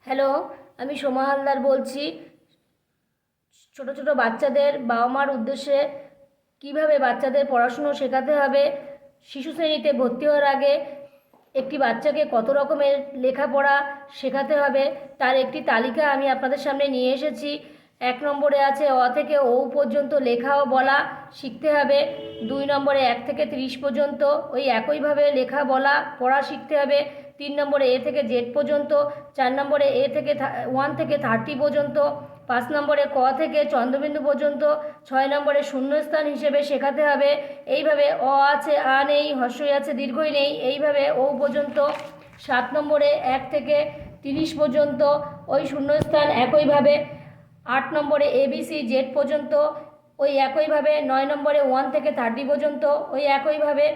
Hello, আমি সোমা হালদার বলছি। ছোট ছোট বাচ্চাদের বাবা মার উদ্দেশ্যে কিভাবে বাচ্চাদের পড়াশুনো শেখাতে হবে, শিশু শ্রেণীতে ভর্তি হওয়ার আগে একটি বাচ্চাকে কত রকমের লেখাপড়া শেখাতে হবে তার একটি তালিকা আমি আপনাদের সামনে নিয়ে এসেছি। 1 নম্বরে আছে অ থেকে ও পর্যন্ত লেখা ও বলা শিখতে হবে। 2 নম্বরে 1 থেকে 30 পর্যন্ত ওই একইভাবে লেখা বলা পড়া শিখতে হবে। 3 নম্বরে এ থেকে জেড পর্যন্ত। 4 নম্বরে এ থেকে 1 থেকে 30 পর্যন্ত। 5 নম্বরে ক থেকে চন্দ্রবিন্দু পর্যন্ত। 6 নম্বরে শূন্যস্থান হিসেবে শেখাতে হবে। এইভাবে অ আছে আ নেই, হর্ষই আছে দীর্ঘই নেই, এইভাবে ও পর্যন্ত। 7 নম্বরে 1 থেকে 30 পর্যন্ত ওই শূন্যস্থান একইভাবে। 8 নম্বরে এবিসি জেড পর্যন্ত ওই একইভাবে। 9 নম্বরে 1 থেকে 30 পর্যন্ত ওই একইভাবে।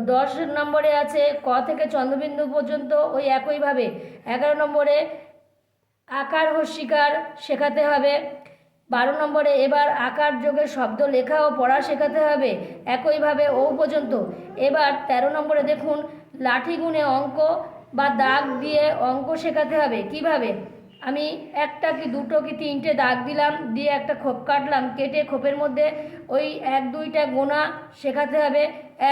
10 নম্বরে আছে ক থেকে চন্দ্রবিন্দু পর্যন্ত ওই একইভাবে। 11 নম্বরে আকার হস্যিকার শেখাতে হবে। 12 নম্বরে এবার আকার যোগের শব্দ লেখা ও পড়া শেখাতে হবে একইভাবে ও পর্যন্ত। এবার 13 নম্বরে দেখুন, লাঠি গুণে অঙ্ক বা দাগ দিয়ে অঙ্ক শেখাতে হবে। কিভাবে? আমি একটা কি দুটো কি তিনটে দাগ দিলাম, দিয়ে একটা খোপ কাটলাম, কেটে খোপের মধ্যে ওই 1 2টা গোনা শেখাতে হবে।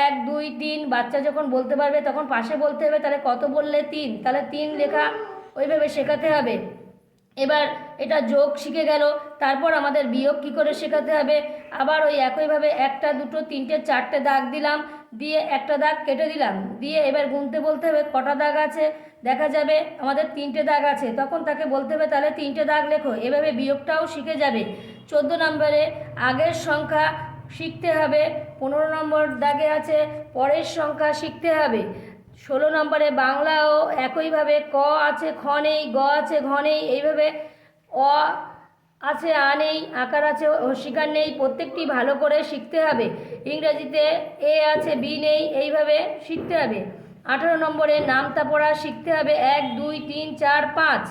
1 2 3 বাচ্চা যখন বলতে পারবে তখন পাশে বলতে হবে, তাহলে কত বললে 3, তাহলে 3 লেখা ওইভাবে শেখাতে হবে। এবার এটা যোগ শিখে গেল, তারপর আমাদের বিয়োগ কী করে শেখাতে হবে। আবার ওই একইভাবে 1টা 2টো 3টে 4টে দাগ দিলাম, দিয়ে একটা দাগ কেটে দিলাম, দিয়ে এবার গুনতে বলতে হবে কটা দাগ আছে। দেখা যাবে আমাদের 3টে দাগ আছে, তখন তাকে বলতে হবে তাহলে 3টে দাগ লেখো। এভাবে বিয়োগটাও শিখে যাবে। 14 নম্বরে আগের সংখ্যা শিখতে হবে। 15 নম্বর দাগে আছে পরের সংখ্যা শিখতে হবে। 16 নম্বরে বাংলাও একইভাবে ক আছে খ নেই, গ আছে ঘ নেই, এইভাবে অ আছে আ নেই, আকার আছে হস্যিকার নেই, প্রত্যেকটি ভালো করে শিখতে হবে। ইংরেজিতে এ আছে বি নেই, এইভাবে শিখতে হবে। 18 নম্বরে নামতা পড়া শিখতে হবে 1 2 3 4 5।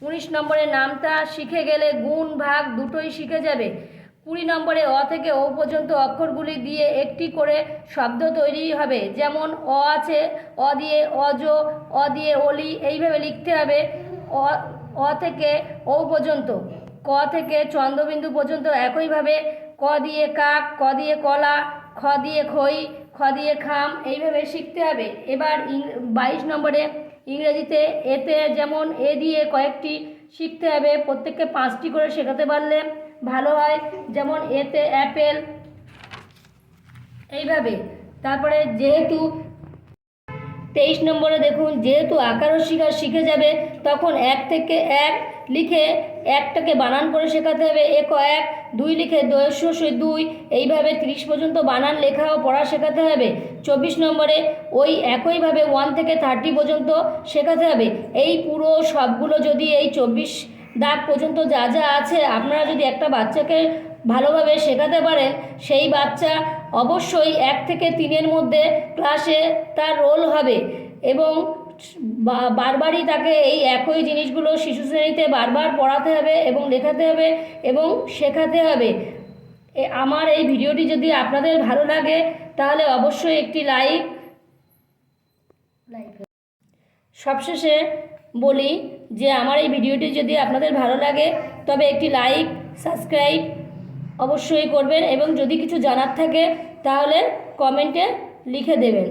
19 নম্বরে নামতা শিখে গেলে গুণ ভাগ দুটোই শিখে যাবে। 20 নম্বরে অ থেকে ও পর্যন্ত অক্ষরগুলি দিয়ে একটি করে শব্দ তৈরি হবে, যেমন অ আছে অ দিয়ে অজ, অ দিয়ে অলি, এইভাবে লিখতে হবে। অ অ থেকে ও পর্যন্ত। ক থেকে চন্দ্রবিন্দু পর্যন্ত একইভাবে। ক দিয়ে কাক, ক দিয়ে কলা, খ দিয়ে খই, খ দিয়ে খাম, এইভাবে শিখতে হবে। এবার 22 নম্বরে ইংরেজিতে এতে যেমন এ দিয়ে কয়েকটি শিখতে হবে, প্রত্যেককে 5টি করে শেখাতে পারলে ভালো হয়। যেমন এতে অ্যাপেল, এইভাবে। তারপরে যেহেতু 23 নম্বরে দেখুন, যেহেতু আকার হস্যিকার শিখে যাবে তখন 1 থেকে 1 লিখে 1টাকে বানান করে শেখাতে হবে। 1 1 2 লিখে 2 এইভাবে 30 পর্যন্ত বানান লেখা ও পড়া শেখাতে হবে। 24 নম্বরে ওই একইভাবে 1 থেকে 30 পর্যন্ত শেখাতে হবে। এই পুরো সবগুলো যদি এই 24 দাগ পর্যন্ত যা যা আছে আপনারা যদি একটা বাচ্চাকে ভালোভাবে শেখাতে পারেন, সেই বাচ্চা অবশ্যই 1 থেকে 3-এর মধ্যে ক্লাসে তার রোল হবে এবং বারবারই তাকে এই একই জিনিসগুলো শিশু শ্রেণীতে বারবার পড়াতে হবে এবং লেখাতে হবে এবং শেখাতে হবে। আমার এই ভিডিওটি যদি আপনাদের ভালো লাগে তাহলে অবশ্যই একটি লাইক। সবশেষে বলি যে আমার এই ভিডিওটি যদি আপনাদের ভালো লাগে তবে একটি লাইক, সাবস্ক্রাইব অবশ্যই করবেন এবং যদি কিছু জানার থাকে তাহলে কমেন্টে লিখে দেবেন।